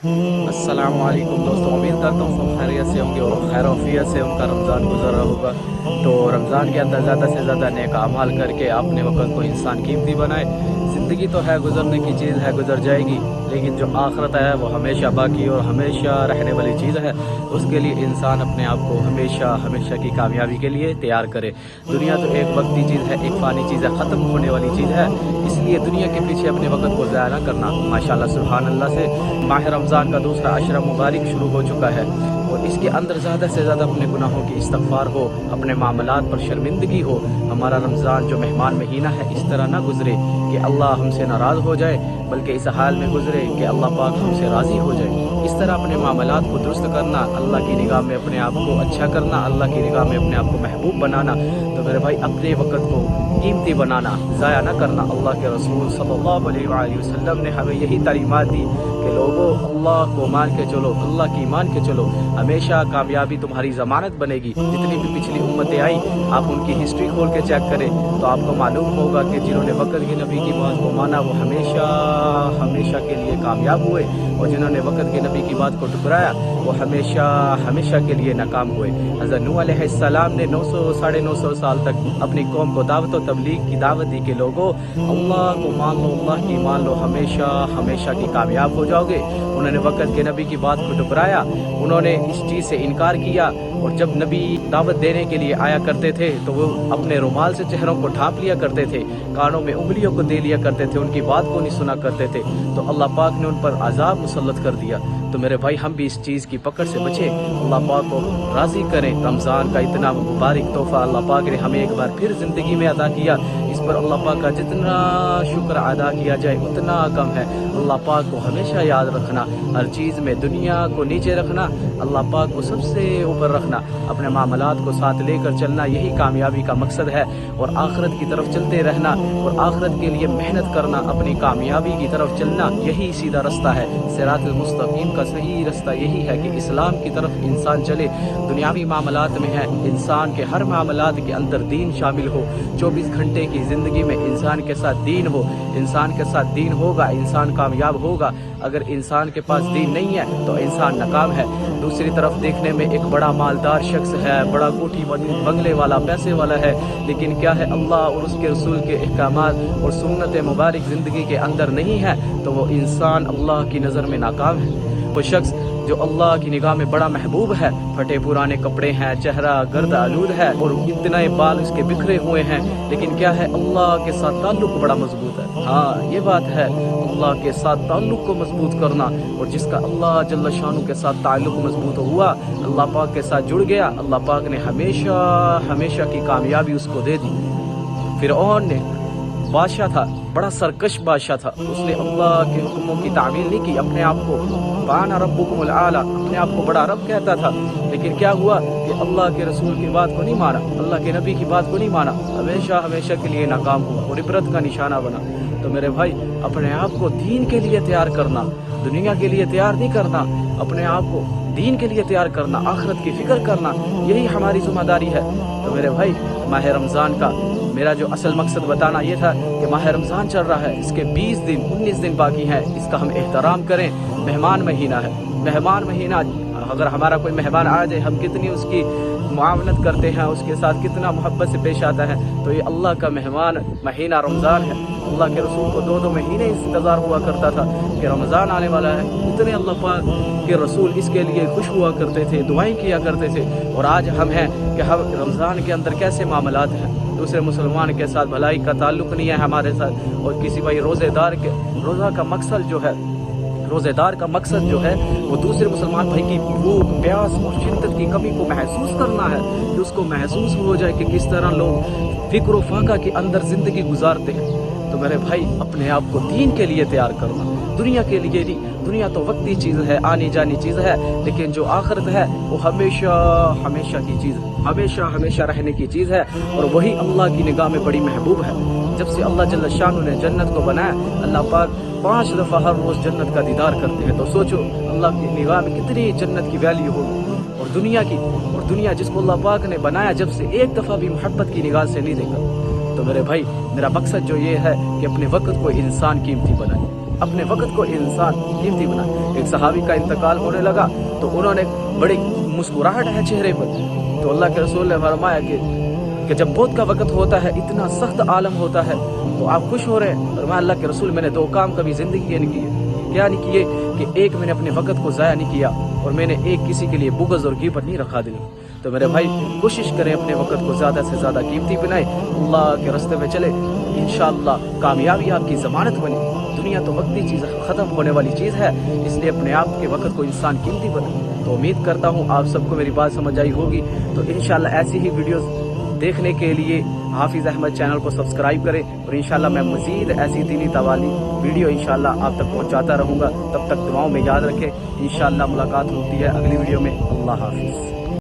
अस्सलाम वालेकुम दोस्तों, उम्मीद करता हूँ सब खैरियत से होंगे और खैर वफियत से उनका रमज़ान गुजर रहा होगा। तो रमज़ान के अंदर ज़्यादा से ज़्यादा नेक अमाल करके अपने वक़्त को इंसान कीमती बनाए। ज़िंदगी तो है, गुजरने की चीज़ है, गुजर जाएगी, लेकिन जो आखिरत है वो हमेशा बाकी और हमेशा रहने वाली चीज़ है। उसके लिए इंसान अपने आप को हमेशा हमेशा की कामयाबी के लिए तैयार करे। दुनिया तो एक वक्ती चीज़ है, एक फ़ानी चीज़ है, ख़त्म होने वाली चीज़ है, इसलिए दुनिया के पीछे अपने वक़्त को ज़ाया ना करना। माशाअल्लाह सुभान अल्लाह से माह रमज़ान का दूसरा अशरा मुबारक शुरू हो चुका है और इसके अंदर ज़्यादा से ज़्यादा अपने गुनाहों की इस्तग़फ़ार हो, अपने मामलात पर शर्मिंदगी हो। हमारा रमज़ान जो मेहमान महीना है इस तरह ना गुजरे कि अल्लाह हमसे नाराज़ हो जाए, बल्कि इस हाल में गुजरे कि अल्लाह पाक हमसे राज़ी हो जाए। इस तरह अपने मामलात को दुरुस्त करना, अल्लाह की निगाह में अपने आप को अच्छा करना, अल्लाह की निगाह में अपने आप को महबूब बनाना। तो मेरे भाई अपने वक़्त को कीमती बनाना, ज़ाया ना करना। अल्लाह के रसूल सल्लल्लाहु अलैहि वसल्लम ने हमें यही तालीमात दी कि लोगों अल्लाह को मान के चलो, अल्लाह की मान के चलो, हमेशा कामयाबी तुम्हारी ज़मानत बनेगी। जितनी भी पिछली उम्मतें आई, आप उनकी हिस्ट्री खोल के चेक करें तो आपको मालूम होगा कि जिन्होंने वक़्त के नबी की बात को माना वो हमेशा हमेशा के लिए कामयाब हुए, और जिन्होंने वक़्त के नबी की बात को ठुकराया वो हमेशा हमेशा के लिए नाकाम हुए। हज़रत नूह अलैहिस्सलाम ने 900 साढ़े 900 साल तक अपनी कौम को दावत और तबलीग की दावत दी कि लोगों अल्लाह को मान लो, अल्लाह की मान लो, हमेशा हमेशा की कामयाब हो जाओगे। उन्होंने वक़्त के नबी की बात को ठुकराया, उन्होंने इस चीज़ से इनकार किया, और जब नबी दावत देने के लिए आया करते थे तो वो अपने रुमाल से चेहरों को ढांप लिया करते थे, कानों में उंगलियों को दे लिया करते थे, उनकी बात को नहीं सुना करते थे, तो अल्लाह पाक ने उन पर अजाब मुसल्लत कर दिया। तो मेरे भाई हम भी इस चीज़ की पकड़ से बचें, अल्लाह पाक को राज़ी करें। रमज़ान का इतना मुबारक तोहफ़ा अल्लाह पाक ने हमें एक बार फिर ज़िंदगी में अदा किया, इस पर अल्लाह पाक का जितना शुक्र अदा किया जाए उतना कम है। अल्लाह पाक को हमेशा याद रखना, हर चीज़ में दुनिया को नीचे रखना, अल्लाह पाक को सबसे ऊपर रखना, अपने मामलात को साथ लेकर चलना, यही कामयाबी का मकसद है। और आखिरत की तरफ चलते रहना और आखिरत के लिए मेहनत करना, अपनी कामयाबी की तरफ चलना, यही सीधा रास्ता है। सिरातुल मुस्तकीम का सही रास्ता यही है कि इस्लाम की तरफ इंसान चले। दुनियावी मामलात में है, इंसान के हर मामलात के अंदर दीन शामिल हो। 24 घंटे की ज़िंदगी में इंसान के साथ दीन हो, इंसान के साथ दीन होगा इंसान कामयाब होगा। अगर इंसान के पास दीन नहीं है तो इंसान नाकाम है। दूसरी तरफ देखने में एक बड़ा मालदार शख्स है, बड़ा कोठी बंगले वाला, पैसे वाला है, लेकिन क्या है अल्लाह और उसके रसूल के अहकामात और सुन्नत मुबारक ज़िंदगी के अंदर नहीं है, तो वो इंसान अल्लाह की नज़र में नाकाम है। वो शख्स जो अल्लाह की निगाह में बड़ा महबूब है, फटे पुराने कपड़े हैं, चेहरा गर्द आलूद है और इतने बाल उसके बिखरे हुए हैं, लेकिन क्या है अल्लाह के साथ ताल्लुक बड़ा मजबूत है। हाँ ये बात है, अल्लाह के साथ ताल्लुक को मजबूत करना, और जिसका अल्लाह जल्ल शानु के साथ ताल्लुक मजबूत हुआ, अल्लाह पाक के साथ जुड़ गया, अल्लाह पाक ने हमेशा हमेशा की कामयाबी उसको दे दी। फिरऔन ने बादशाह था, बड़ा सरकश बादशाह था, उसने अल्लाह के हुक्मों की तामील नहीं की, अपने आप को बाना रब्बुकुमुल आला, अपने आप को बड़ा रब कहता था, लेकिन क्या हुआ कि अल्लाह के रसूल की बात को नहीं माना, अल्लाह के नबी की बात को नहीं माना, हमेशा हमेशा के लिए नाकाम हुआ और इबरत का निशाना बना। तो मेरे भाई अपने आप को दीन के लिए तैयार करना, दुनिया के लिए तैयार नहीं करना, अपने आप को दीन के लिए तैयार करना, आखिरत की फिक्र करना, यही हमारी जिम्मेदारी है। तो मेरे भाई माह रमज़ान का मेरा जो असल मकसद बताना ये था कि माह रमज़ान चल रहा है, इसके 20 दिन 19 दिन बाकी हैं, इसका हम एहतराम करें। मेहमान महीना है, मेहमान महीना, अगर हमारा कोई मेहमान आ जाए हम कितनी उसकी मुआवनत करते हैं, उसके साथ कितना मोहब्बत से पेश आता है। तो ये अल्लाह का मेहमान महीना रमज़ान है। अल्लाह के रसूल को 2-2 महीने इंतज़ार हुआ करता था कि रमज़ान आने वाला है, इतने अल्लाह पाक के रसूल इसके लिए खुश हुआ करते थे, दुआएं किया करते थे। और आज हम हैं कि हम रमज़ान के अंदर कैसे मामलात हैं, दूसरे मुसलमान के साथ भलाई का ताल्लुक़ नहीं है हमारे साथ, और किसी भाई रोज़ा का मकसद जो है, रोज़ेदार का मकसद जो है वो दूसरे मुसलमान भाई की भूख प्यास और शिद्दत की कमी को महसूस करना है, कि उसको महसूस हो जाए कि किस तरह लोग फिक्र फाका के अंदर ज़िंदगी गुजारते हैं। तो मेरे भाई अपने आप को दीन के लिए तैयार करना, दुनिया के लिए नहीं। दुनिया तो वक्ती चीज़ है, आनी जानी चीज़ है, लेकिन जो आखिरत है वो हमेशा हमेशा की चीज़ है, हमेशा हमेशा रहने की चीज़ है, और वही अल्लाह की निगाह में बड़ी महबूब है। जब से अल्लाह जल्ल शानु ने जन्नत को बनाया, अल्लाह पाक 5 दफ़ा हर रोज़ जन्नत का दीदार करते हैं। तो सोचो अल्लाह की निगाह में कितनी जन्नत की वैल्यू होगी, और दुनिया जिसको अल्लाह पाक ने बनाया जब से एक दफ़ा भी मोहब्बत की निगाह से नहीं देखा। तो मेरे भाई मेरा मकसद जो ये है कि अपने वक्त को इंसान कीमती बनाए। اپنے وقت کو انسان قیمتی بنائے۔ ایک صحابی کا انتقال ہونے لگا تو انہوں نے بڑی مسکراہٹ ہے چہرے پر، تو اللہ کے رسول نے فرمایا کہ جب موت کا وقت ہوتا ہے، اتنا سخت عالم ہوتا ہے، تو آپ خوش ہو رہے ہیں؟ فرمایا اللہ کے رسول میں نے 2 کام کبھی زندگی کے نہیں کیے۔ کیا نہیں کیے؟ کہ ایک میں نے اپنے وقت کو ضائع نہیں کیا، اور میں نے ایک کسی کے لیے بغض اور غیبت نہیں رکھا دل میں۔ تو میرے بھائی کوشش کریں اپنے وقت کو زیادہ سے زیادہ قیمتی بنائیں، اللہ کے راستے میں چلے، انشاءاللہ کامیابی آپ کی ضمانت بنے۔ دنیا تو وقتی چیز، ختم ہونے والی چیز ہے، اس لیے اپنے آپ کے وقت کو انسان قیمتی بنائے۔ تو امید کرتا ہوں آپ سب کو میری بات سمجھ آئی ہوگی۔ تو انشاءاللہ ایسی ہی ویڈیوز دیکھنے کے لیے حافظ احمد چینل کو سبسکرائب کریں، اور انشاءاللہ میں مزید ایسی دینی تعلیمی ویڈیو انشاءاللہ آپ تک پہنچاتا رہوں گا۔ تب تک دعاؤں میں یاد رکھیں، انشاءاللہ ملاقات ہوتی ہے اگلی ویڈیو میں۔ اللہ حافظ۔